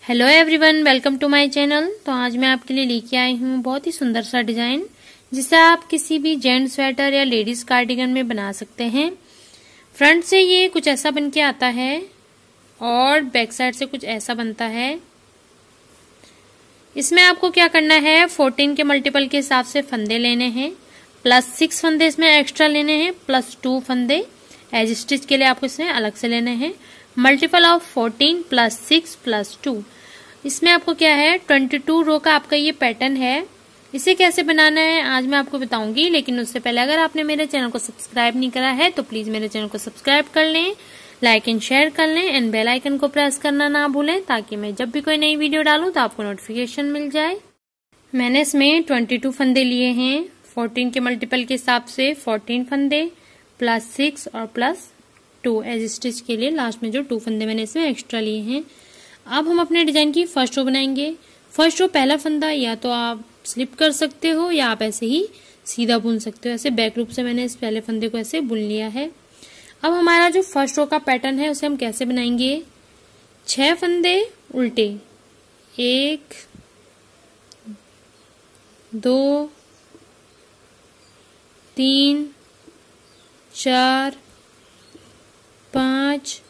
Hello everyone, welcome to my channel. तो आज मैं आपके लिए लेके आई हूँ बहुत ही सुंदर सा डिजाइन, जिसे आप किसी भी जेंट्स स्वेटर या लेडीज कार्डिगन में बना सकते हैं। फ्रंट से ये कुछ ऐसा बन के आता है और बैक साइड से कुछ ऐसा बनता है। इसमें आपको क्या करना है, 14 के मल्टीपल के हिसाब से फंदे लेने हैं, प्लस 6 फंदे इसमें एक्स्ट्रा लेने हैं, प्लस 2 फंदे एज स्टिच के लिए आपको इसमें अलग से लेने हैं। Multiple of 14 plus 6 plus 2। इसमें आपको क्या है, 22 रो का आपका ये पैटर्न है। इसे कैसे बनाना है आज मैं आपको बताऊंगी, लेकिन उससे पहले अगर आपने मेरे चैनल को सब्सक्राइब नहीं करा है तो प्लीज मेरे चैनल को सब्सक्राइब कर लें, लाइक एंड शेयर कर लें एंड बेल आइकन को प्रेस करना ना भूलें, ताकि मैं जब भी कोई नई वीडियो डालूं तो आपको नोटिफिकेशन मिल जाए। मैंने इसमें 22 फंदे लिए हैं, 14 के मल्टीपल के हिसाब से 14 फंदे प्लस 6 और प्लस 2 एज स्टिच के लिए लास्ट में जो 2 फंदे मैंने इसमें एक्स्ट्रा लिए हैं। अब हम अपने डिजाइन की फर्स्ट रो बनाएंगे। फर्स्ट रो पहला फंदा या तो आप स्लिप कर सकते हो या आप ऐसे ही सीधा बुन सकते हो। ऐसे बैक लूप से मैंने इस पहले फंदे को ऐसे बुन लिया है। अब हमारा जो फर्स्ट रो का पैटर्न है उसे हम कैसे बनाएंगे, 6 फंदे उल्टे, 1 2 3 4 5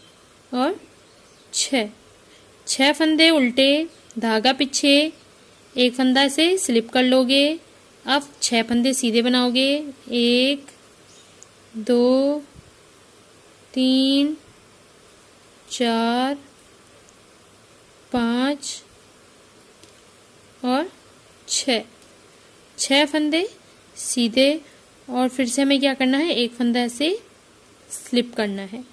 और 6 फंदे उल्टे, धागा पीछे, एक फंदा से स्लिप कर लोगे। अब 6 फंदे सीधे बनाओगे, 1 2 3 4 5 और 6 फंदे सीधे, और फिर से हमें क्या करना है, एक फंदा ऐसे स्लिप करना है।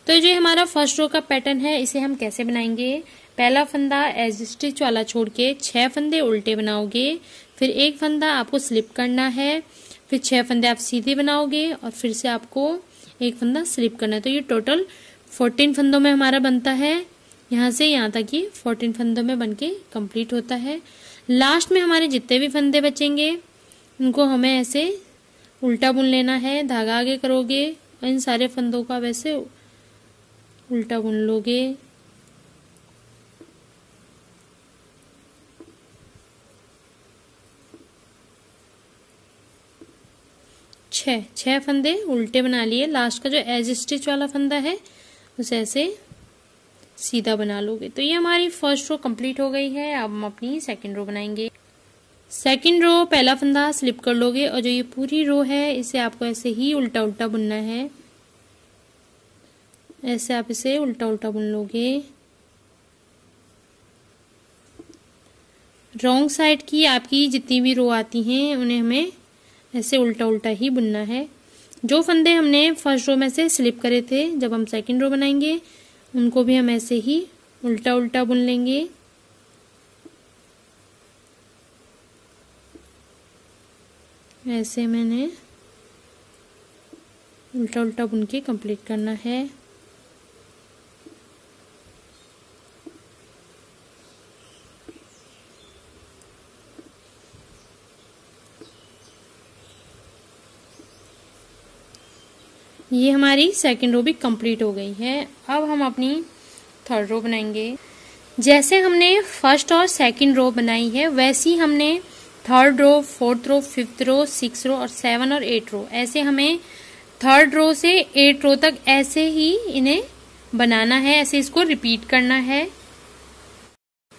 तो जो हमारा फर्स्ट रो का पैटर्न है इसे हम कैसे बनाएंगे, पहला फंदा एज स्टिच वाला छोड़ के 6 फंदे उल्टे बनाओगे, फिर एक फंदा आपको स्लिप करना है, फिर 6 फंदे आप सीधे बनाओगे और फिर से आपको एक फंदा स्लिप करना है। तो ये टोटल 14 फंदों में हमारा बनता है। यहाँ से यहाँ तक ये 14 फंदों में बनके कंप्लीट होता है। लास्ट में हमारे जितने भी फंदे बचेंगे उनको हमें ऐसे उल्टा बुन लेना है। धागा आगे करोगे और इन सारे फंदों का वैसे उल्टा बुन लोगे। छह फंदे उल्टे बना लिए। लास्ट का जो एज स्टिच वाला फंदा है उसे ऐसे सीधा बना लोगे। तो ये हमारी फर्स्ट रो कंप्लीट हो गई है। अब हम अपनी सेकंड रो बनाएंगे। सेकंड रो पहला फंदा स्लिप कर लोगे और जो ये पूरी रो है इसे आपको ऐसे ही उल्टा उल्टा बुनना है। ऐसे आप इसे उल्टा उल्टा बुन लोगे। रॉन्ग साइड की आपकी जितनी भी रो आती हैं उन्हें हमें ऐसे उल्टा उल्टा ही बुनना है। जो फंदे हमने फर्स्ट रो में से स्लिप करे थे, जब हम सेकंड रो बनाएंगे उनको भी हम ऐसे ही उल्टा उल्टा बुन लेंगे। ऐसे मैंने उल्टा उल्टा बुन के कंप्लीट करना है। ये हमारी सेकंड रो भी कंप्लीट हो गई है। अब हम अपनी थर्ड रो बनाएंगे। जैसे हमने फर्स्ट और सेकंड रो बनाई है वैसी हमने third row, fourth row, fifth row, 6 row और 7 और 8 रो, ऐसे हमें थर्ड रो से 8 रो तक ऐसे ही इन्हें बनाना है। ऐसे इसको रिपीट करना है।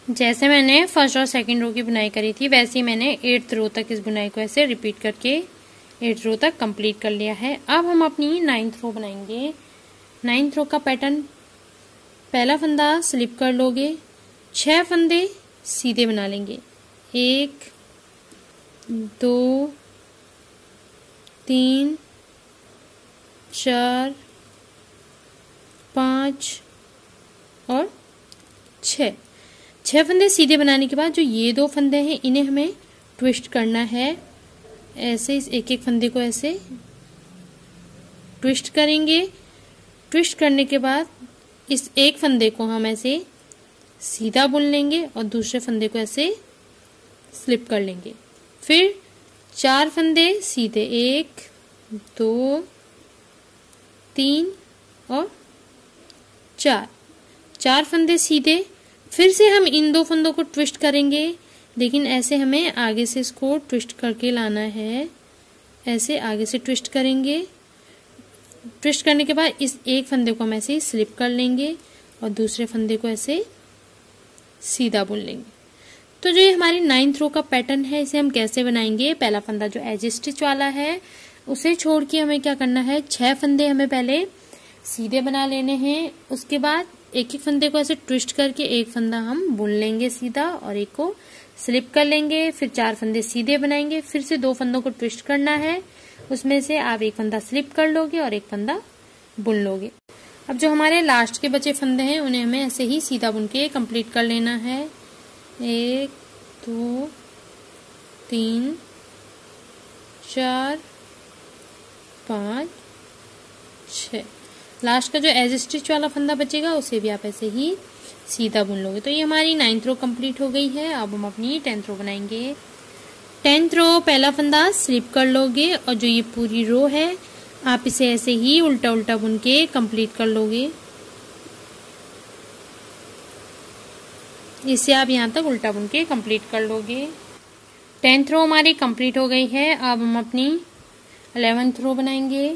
जैसे मैंने फर्स्ट और सेकंड रो की बुनाई करी थी वैसे ही मैंने 8th रो तक इस बुनाई को ऐसे रिपीट करके 8 रो तक कंप्लीट कर लिया है। अब हम अपनी 9th रो बनाएंगे। 9th रो का पैटर्न, पहला फंदा स्लिप कर लोगे, 6 फंदे सीधे बना लेंगे, 1 2 3 4 5 और 6 फंदे सीधे बनाने के बाद जो ये 2 फंदे हैं इन्हें हमें ट्विस्ट करना है। ऐसे इस एक एक फंदे को ऐसे ट्विस्ट करेंगे। ट्विस्ट करने के बाद इस एक फंदे को हम ऐसे सीधा बुन लेंगे और दूसरे फंदे को ऐसे स्लिप कर लेंगे। फिर 4 फंदे सीधे, 1 2 3 और 4 फंदे सीधे, फिर से हम इन दो फंदों को ट्विस्ट करेंगे, लेकिन ऐसे हमें आगे से इसको ट्विस्ट करके लाना है। ऐसे आगे से ट्विस्ट करेंगे। ट्विस्ट करने के बाद इस एक फंदे को हम ऐसे ही स्लिप कर लेंगे और दूसरे फंदे को ऐसे सीधा बुन लेंगे। तो जो ये हमारी 9th रो का पैटर्न है, इसे हम कैसे बनाएंगे? पहला फंदा जो एज स्टिच वाला है उसे छोड़ के हमें क्या करना है, 6 फंदे हमें पहले सीधे बना लेने हैं। उसके बाद एक एक फंदे को ऐसे ट्विस्ट करके एक फंदा हम बुन लेंगे सीधा और एक को स्लिप कर लेंगे। फिर 4 फंदे सीधे बनाएंगे। फिर से 2 फंदों को ट्विस्ट करना है, उसमें से आप एक फंदा स्लिप कर लोगे और एक फंदा बुन लोगे। अब जो हमारे लास्ट के बचे फंदे हैं उन्हें हमें ऐसे ही सीधा बुन के कंप्लीट कर लेना है। 1 2 3 4 5 6। लास्ट का जो एज स्टिच वाला फंदा बचेगा उसे भी आप ऐसे ही सीधा बुन लोगे। तो ये हमारी 9th रो कंप्लीट हो गई है। अब हम अपनी 10th रो बनाएंगे। 10th रो पहला फंदा स्लिप कर लोगे और जो ये पूरी रो है आप इसे ऐसे ही उल्टा उल्टा बुन के कंप्लीट कर लोगे। इसे आप यहाँ तक उल्टा बुन के कंप्लीट कर लोगे। 10th रो हमारी कंप्लीट हो गई है। अब हम अपनी 11th रो बनाएंगे।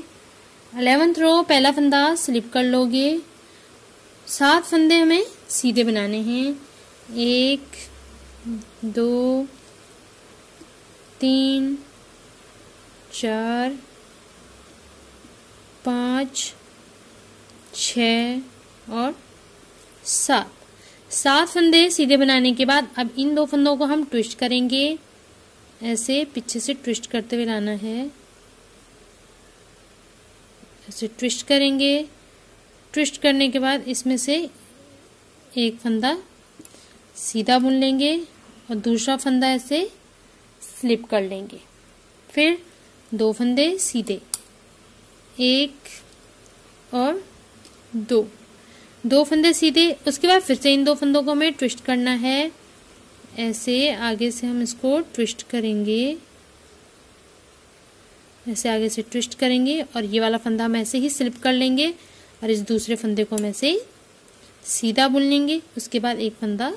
11th रो पहला फंदा स्लिप कर लोगे। 7 फंदे हमें सीधे बनाने हैं। 1 2 3 4 5 6 और 7। 7 फंदे सीधे बनाने के बाद अब इन 2 फंदों को हम ट्विस्ट करेंगे। ऐसे पीछे से ट्विस्ट करते हुए लाना है। ऐसे ट्विस्ट करेंगे। ट्विस्ट करने के बाद इसमें से एक फंदा सीधा बुन लेंगे और दूसरा फंदा ऐसे स्लिप कर लेंगे। फिर 2 फंदे सीधे, 1 और 2 फंदे सीधे। उसके बाद फिर से इन 2 फंदों को हमें ट्विस्ट करना है। ऐसे आगे से हम इसको ट्विस्ट करेंगे। ऐसे आगे से ट्विस्ट करेंगे और ये वाला फंदा हम ऐसे ही स्लिप कर लेंगे और इस दूसरे फंदे को हम ऐसे सीधा बुन लेंगे। उसके बाद एक फंदा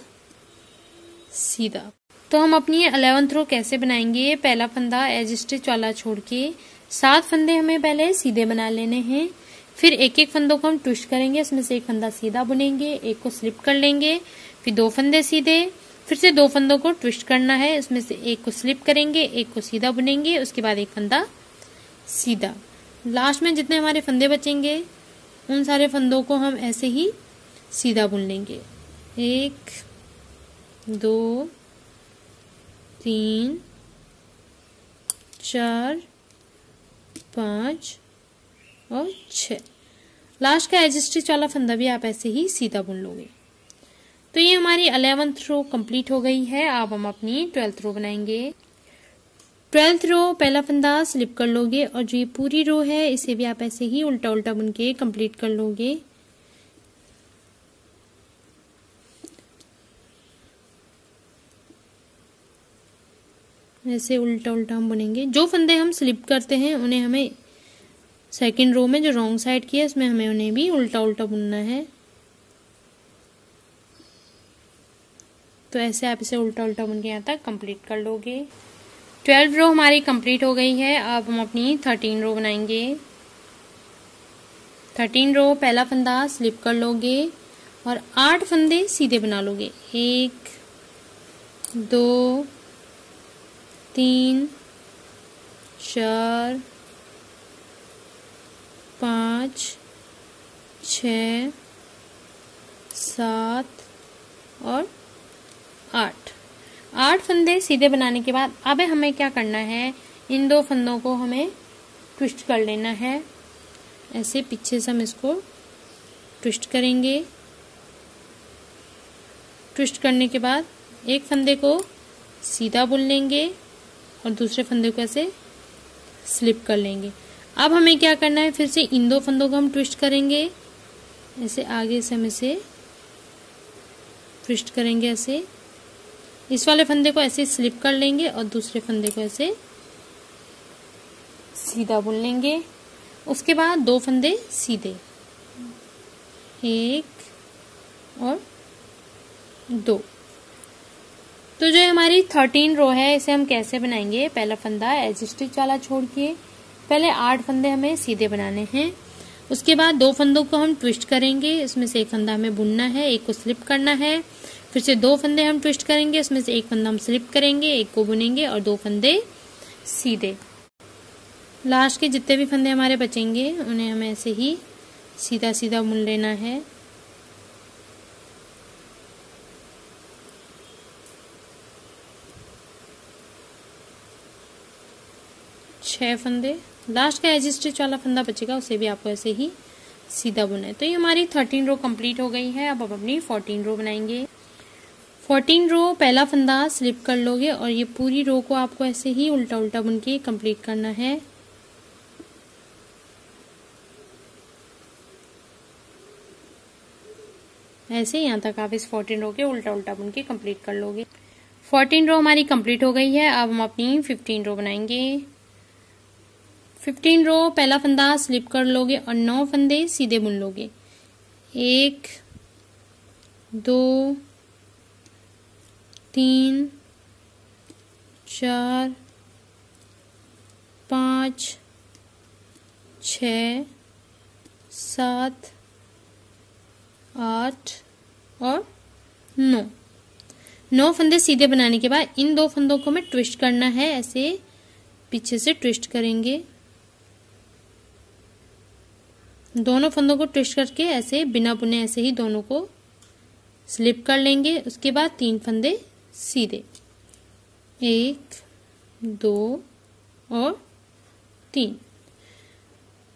सीधा। तो हम अपनी 11th रो कैसे बनाएंगे? पहला फंदा एज स्टिच वाला छोड़ के 7 फंदे हमें पहले सीधे बना लेने हैं। फिर एक एक फंदों को हम ट्विस्ट करेंगे, इसमें से एक फंदा सीधा बुनेंगे, एक को स्लिप कर लेंगे। फिर 2 फंदे सीधे, फिर से 2 फंदों को ट्विस्ट करना है, इसमें से एक को स्लिप करेंगे, एक को सीधा बुनेंगे। उसके बाद एक फंदा सीधा। लास्ट में जितने हमारे फंदे बचेंगे उन सारे फंदों को हम ऐसे ही सीधा बुन लेंगे। 1 2 3 4 5 और 6। लास्ट का एज स्टिच वाला फंदा भी आप ऐसे ही सीधा बुन लोगे। तो ये हमारी 11th रो कंप्लीट हो गई है। अब हम अपनी 12th रो बनाएंगे। 12th रो पहला फंदा स्लिप कर लोगे और जो ये पूरी रो है इसे भी आप ऐसे ही उल्टा उल्टा बुन के कंप्लीट कर लोगे। ऐसे उल्टा उल्टा हम बुनेंगे। जो फंदे हम स्लिप करते हैं उन्हें हमें सेकंड रो में जो रॉन्ग साइड की है इसमें हमें उन्हें भी उल्टा उल्टा बुनना है। तो ऐसे आप इसे उल्टा उल्टा बुन के यहाँ तक कंप्लीट कर लोगे। 12 रो हमारी कंप्लीट हो गई है। अब हम अपनी 13 रो बनाएंगे। 13 रो पहला फंदा स्लिप कर लोगे और 8 फंदे सीधे बना लोगे। 1 2 3 4 5 6 7 और 8 फंदे सीधे बनाने के बाद अब हमें क्या करना है, इन 2 फंदों को हमें ट्विस्ट कर लेना है। ऐसे पीछे से हम इसको ट्विस्ट करेंगे। ट्विस्ट करने के बाद एक फंदे को सीधा बुन लेंगे और दूसरे फंदे को ऐसे स्लिप कर लेंगे। अब हमें क्या करना है, फिर से इन 2 फंदों को हम ट्विस्ट करेंगे। ऐसे आगे से हम इसे ट्विस्ट करेंगे। ऐसे इस वाले फंदे को ऐसे स्लिप कर लेंगे और दूसरे फंदे को ऐसे सीधा बुन लेंगे। उसके बाद 2 फंदे सीधे, 1 और 2। तो जो हमारी 13 रो है इसे हम कैसे बनाएंगे, पहला फंदा एज स्टिच वाला छोड़ के पहले 8 फंदे हमें सीधे बनाने हैं। उसके बाद 2 फंदों को हम ट्विस्ट करेंगे, इसमें से एक फंदा हमें बुनना है, एक को स्लिप करना है। फिर से 2 फंदे हम ट्विस्ट करेंगे, उसमें से एक फंदा हम स्लिप करेंगे, एक को बुनेंगे और 2 फंदे सीधे। लास्ट के जितने भी फंदे हमारे बचेंगे उन्हें हमें ऐसे ही सीधा सीधा बुन लेना है। छह फंदे, लास्ट का एज स्टिच वाला फंदा बचेगा उसे भी आपको ऐसे ही सीधा बुना है। तो ये हमारी 13 रो कंप्लीट हो गई है। अब आप अपनी 14 रो बनाएंगे। 14 रो पहला फंदा स्लिप कर लोगे और ये पूरी रो को आपको ऐसे ही उल्टा उल्टा बुन के कंप्लीट करना है। ऐसे यहाँ तक आप इस 14 रो के उल्टा उल्टा बुन के कंप्लीट कर लोगे। 14 रो हमारी कंप्लीट हो गई है। अब हम अपनी 15 रो बनाएंगे। 15 रो पहला फंदा स्लिप कर लोगे और 9 फंदे सीधे बुन लोगे। 1 2 3 4 5 6 7 8 और 9 फंदे सीधे बनाने के बाद इन 2 फंदों को हमें ट्विस्ट करना है, ऐसे पीछे से ट्विस्ट करेंगे। दोनों फंदों को ट्विस्ट करके ऐसे बिना बुने ऐसे ही दोनों को स्लिप कर लेंगे। उसके बाद 3 फंदे सीधे, 1 2 और 3।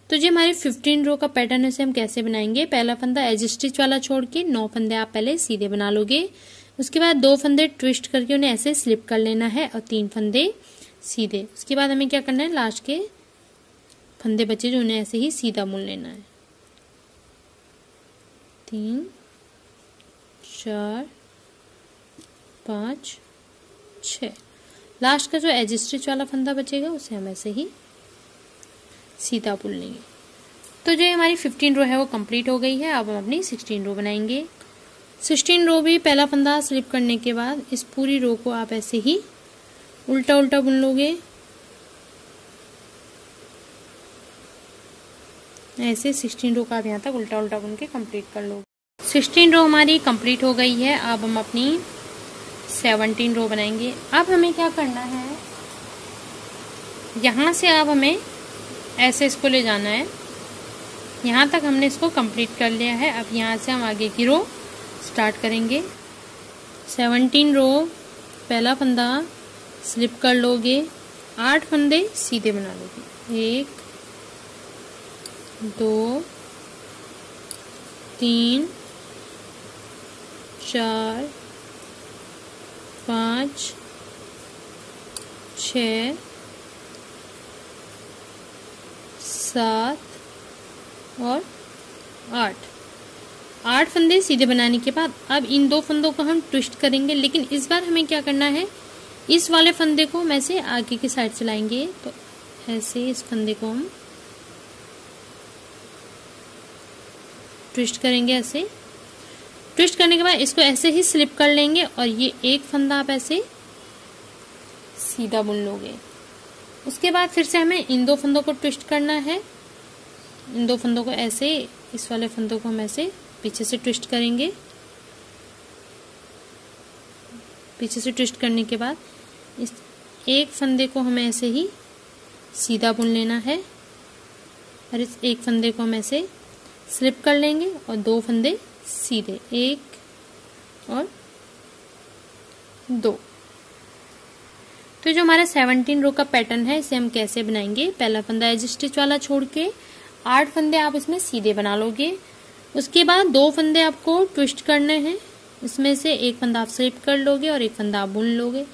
तो जो हमारी 15 रो का पैटर्न है उसे हम कैसे बनाएंगे, पहला फंदा एज स्टिच वाला छोड़ के 9 फंदे आप पहले सीधे बना लोगे। उसके बाद 2 फंदे ट्विस्ट करके उन्हें ऐसे स्लिप कर लेना है और 3 फंदे सीधे। उसके बाद हमें क्या करना है, लास्ट के फंदे बचे जो उन्हें ऐसे ही सीधा बुन लेना है। 3 4 5 6। लास्ट का जो एज स्टिच वाला फंदा बचेगा उसे हम ऐसे ही सीधा बुन लेंगे। तो जो हमारी 15 रो है वो कंप्लीट हो गई है। अब हम अपनी 16 रो बनाएंगे। 16 रो भी पहला फंदा स्लिप करने के बाद इस पूरी रो को आप ऐसे ही उल्टा उल्टा बुन लोगे। ऐसे 16 रो का आप यहाँ तक उल्टा उल्टा बुन के कंप्लीट कर लोगे। 16 रो हमारी कंप्लीट हो गई है। अब हम अपनी 17 रो बनाएंगे। अब हमें क्या करना है, यहाँ से अब हमें ऐसे इसको ले जाना है। यहाँ तक हमने इसको कंप्लीट कर लिया है। अब यहाँ से हम आगे की रो स्टार्ट करेंगे। 17 रो पहला फंदा स्लिप कर लोगे, 8 फंदे सीधे बना लोगे। 1 2 3 4 5 6 7 और 8 फंदे सीधे बनाने के बाद अब इन 2 फंदों को हम ट्विस्ट करेंगे, लेकिन इस बार हमें क्या करना है, इस वाले फंदे को हम ऐसे आगे की साइड से लाएंगे। तो ऐसे इस फंदे को हम ट्विस्ट करेंगे। ऐसे ट्विस्ट करने के बाद इसको ऐसे ही स्लिप कर लेंगे और ये एक फंदा आप ऐसे सीधा बुन लोगे। उसके बाद फिर से हमें इन 2 फंदों को ट्विस्ट करना है। इन 2 फंदों को ऐसे, इस वाले फंदों को हम ऐसे पीछे से ट्विस्ट करेंगे। पीछे से ट्विस्ट करने के बाद इस एक फंदे को हमें ऐसे ही सीधा बुन लेना है और इस एक फंदे को हम ऐसे स्लिप कर लेंगे और 2 फंदे सीधे, 1 और 2। तो जो हमारा 17 रो का पैटर्न है इसे हम कैसे बनाएंगे, पहला फंदा एज स्टिच वाला छोड़ के 8 फंदे आप इसमें सीधे बना लोगे। उसके बाद 2 फंदे आपको ट्विस्ट करने हैं, इसमें से एक फंदा आप स्लिप कर लोगे और एक फंदा आप बुन लोगे।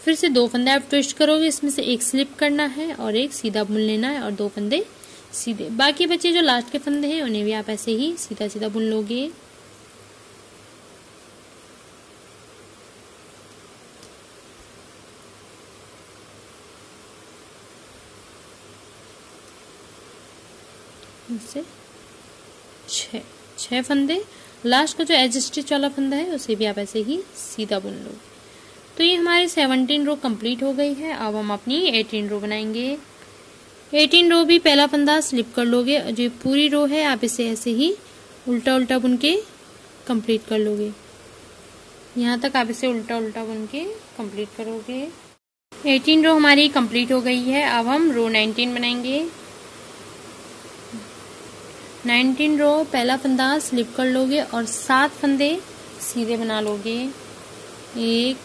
फिर से 2 फंदे आप ट्विस्ट करोगे, इसमें से एक स्लिप करना है और एक सीधा बुन लेना है और 2 फंदे सीधे। बाकी बचे जो लास्ट के फंदे हैं उन्हें भी आप ऐसे ही सीधा सीधा बुन लोगे। से 6 फंदे लास्ट का जो एज स्टिच वाला फंदा है उसे भी आप ऐसे ही सीधा बुन लो। तो ये हमारी 17 रो कंप्लीट हो गई है। अब हम अपनी 18 रो बनाएंगे। 18 रो भी पहला फंदा स्लिप कर लोगे और जो पूरी रो है आप इसे ऐसे ही उल्टा उल्टा बुन के कंप्लीट कर लोगे। यहाँ तक आप इसे उल्टा उल्टा बुन के कंप्लीट करोगे। 18 रो हमारी कंप्लीट हो गई है। अब हम रो 19 बनाएंगे। 19 रो पहला फंदा स्लिप कर लोगे और 7 फंदे सीधे बना लोगे। 1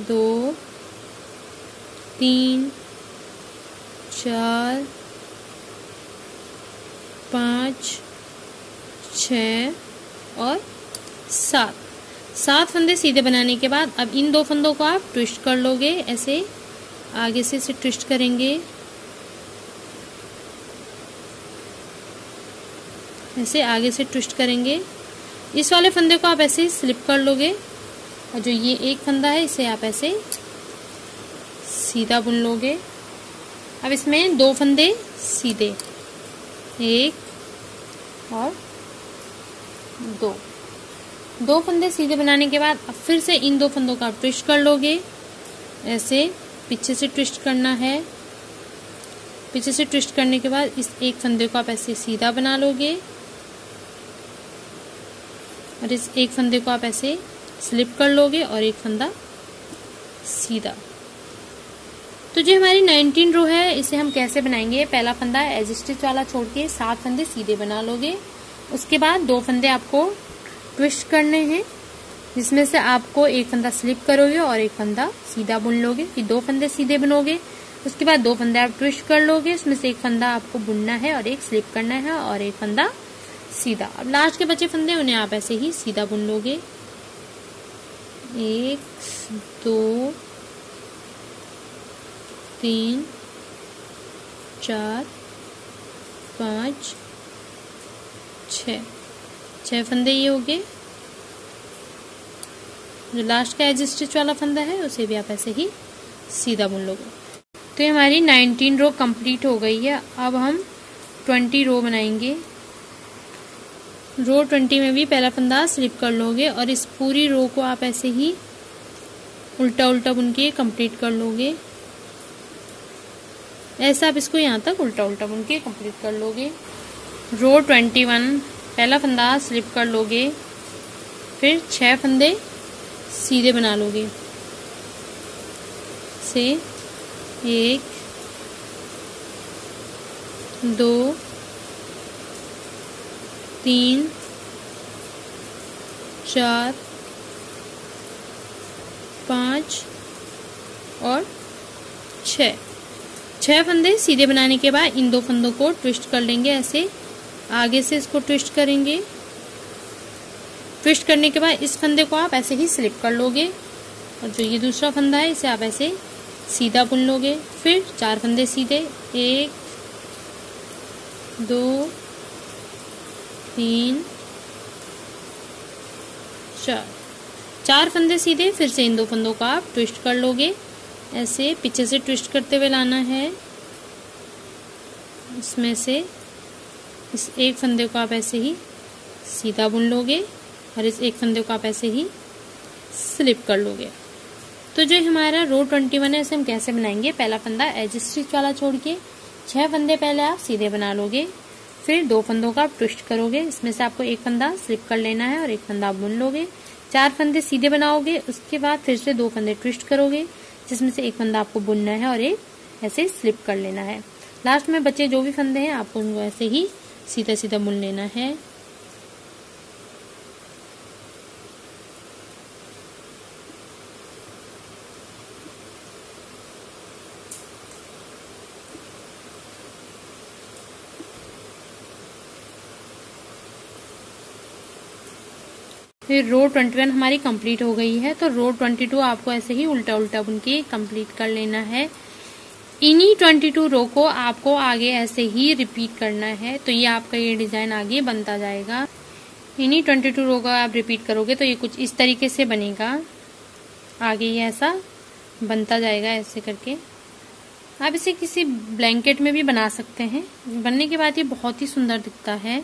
2 3 4 5 6 और 7 फंदे सीधे बनाने के बाद अब इन 2 फंदों को आप ट्विस्ट कर लोगे। ऐसे आगे से इसे ट्विस्ट करेंगे, ऐसे आगे से ट्विस्ट करेंगे। इस वाले फंदे को आप ऐसे स्लिप कर लोगे और जो ये एक फंदा है इसे आप ऐसे सीधा बुन लोगे। अब इसमें 2 फंदे सीधे, 1 और 2 फंदे सीधे बनाने के बाद अब फिर से इन 2 फंदों को आप ट्विस्ट कर लोगे। ऐसे पीछे से ट्विस्ट करना है। पीछे से ट्विस्ट करने के बाद इस एक फंदे को आप ऐसे सीधा बना लोगे और इस एक फंदे को आप ऐसे स्लिप कर लोगे और एक फंदा सीधा। तो जो हमारी 19 रो है इसे हम कैसे बनाएंगे। पहला फंदा एज स्टिच वाला छोड़ के 7 फंदे सीधे बना लोगे। उसके बाद 2 फंदे आपको ट्विस्ट करने हैं, जिसमें से आपको एक फंदा स्लिप करोगे और एक फंदा सीधा बुन लोगे। फिर 2 फंदे सीधे बनोगे। उसके बाद 2 फंदे आप ट्विस्ट कर लोगे, उसमें से एक फंदा आपको बुनना है और एक स्लिप करना है और एक फंदा सीधा। अब लास्ट के बचे फंदे उन्हें आप ऐसे ही सीधा बुन लोगे। 1 2 3 4 5 6 फंदे ये हो गए। जो लास्ट का एज स्टिच वाला फंदा है उसे भी आप ऐसे ही सीधा बुन लोगे। तो ये हमारी 19 रो कंप्लीट हो गई है। अब हम 20 रो बनाएंगे। रो 20 में भी पहला फंदा स्लिप कर लोगे और इस पूरी रो को आप ऐसे ही उल्टा उल्टा बुन के कंप्लीट कर लोगे। ऐसा आप इसको यहाँ तक उल्टा उल्टा बुन के कंप्लीट कर लोगे। रो 21 पहला फंदा स्लिप कर लोगे, फिर 6 फंदे सीधे बना लोगे। से 1 2 3 4 5 और 6 फंदे सीधे बनाने के बाद इन 2 फंदों को ट्विस्ट कर लेंगे। ऐसे आगे से इसको ट्विस्ट करेंगे। ट्विस्ट करने के बाद इस फंदे को आप ऐसे ही स्लिप कर लोगे और जो ये दूसरा फंदा है इसे आप ऐसे सीधा बुन लोगे। फिर 4 फंदे सीधे, 1 2 3 4 फंदे सीधे। फिर से इन 2 फंदों को आप ट्विस्ट कर लोगे। ऐसे पीछे से ट्विस्ट करते हुए लाना है। इसमें से इस एक फंदे को आप ऐसे ही सीधा बुन लोगे और इस एक फंदे को आप ऐसे ही स्लिप कर लोगे। तो जो हमारा रो 21 है इसे हम कैसे बनाएंगे। पहला फंदा एज स्टिच वाला छोड़ के 6 फंदे पहले आप सीधे बना लोगे। फिर 2 फंदों का आप ट्विस्ट करोगे। इसमें से आपको एक फंदा स्लिप कर लेना है और एक फंदा आप बुन लोगे। 4 फंदे सीधे बनाओगे। उसके बाद फिर से 2 फंदे ट्विस्ट करोगे, जिसमें से एक फंदा आपको बुनना है और एक ऐसे स्लिप कर लेना है। लास्ट में बचे जो भी फंदे हैं आपको उनको ऐसे ही सीधा सीधा बुन लेना है। फिर रो 21 हमारी कंप्लीट हो गई है। तो रो 22 आपको ऐसे ही उल्टा उल्टा बुन के कंप्लीट कर लेना है। इन्हीं 22 रो को आपको आगे ऐसे ही रिपीट करना है। तो ये आपका ये डिजाइन आगे बनता जाएगा। इन्हीं 22 रो का आप रिपीट करोगे तो ये कुछ इस तरीके से बनेगा। आगे ये ऐसा बनता जाएगा ऐसे करके। आप इसे किसी ब्लैंकेट में भी बना सकते हैं। बनने के बाद ये बहुत ही सुंदर दिखता है।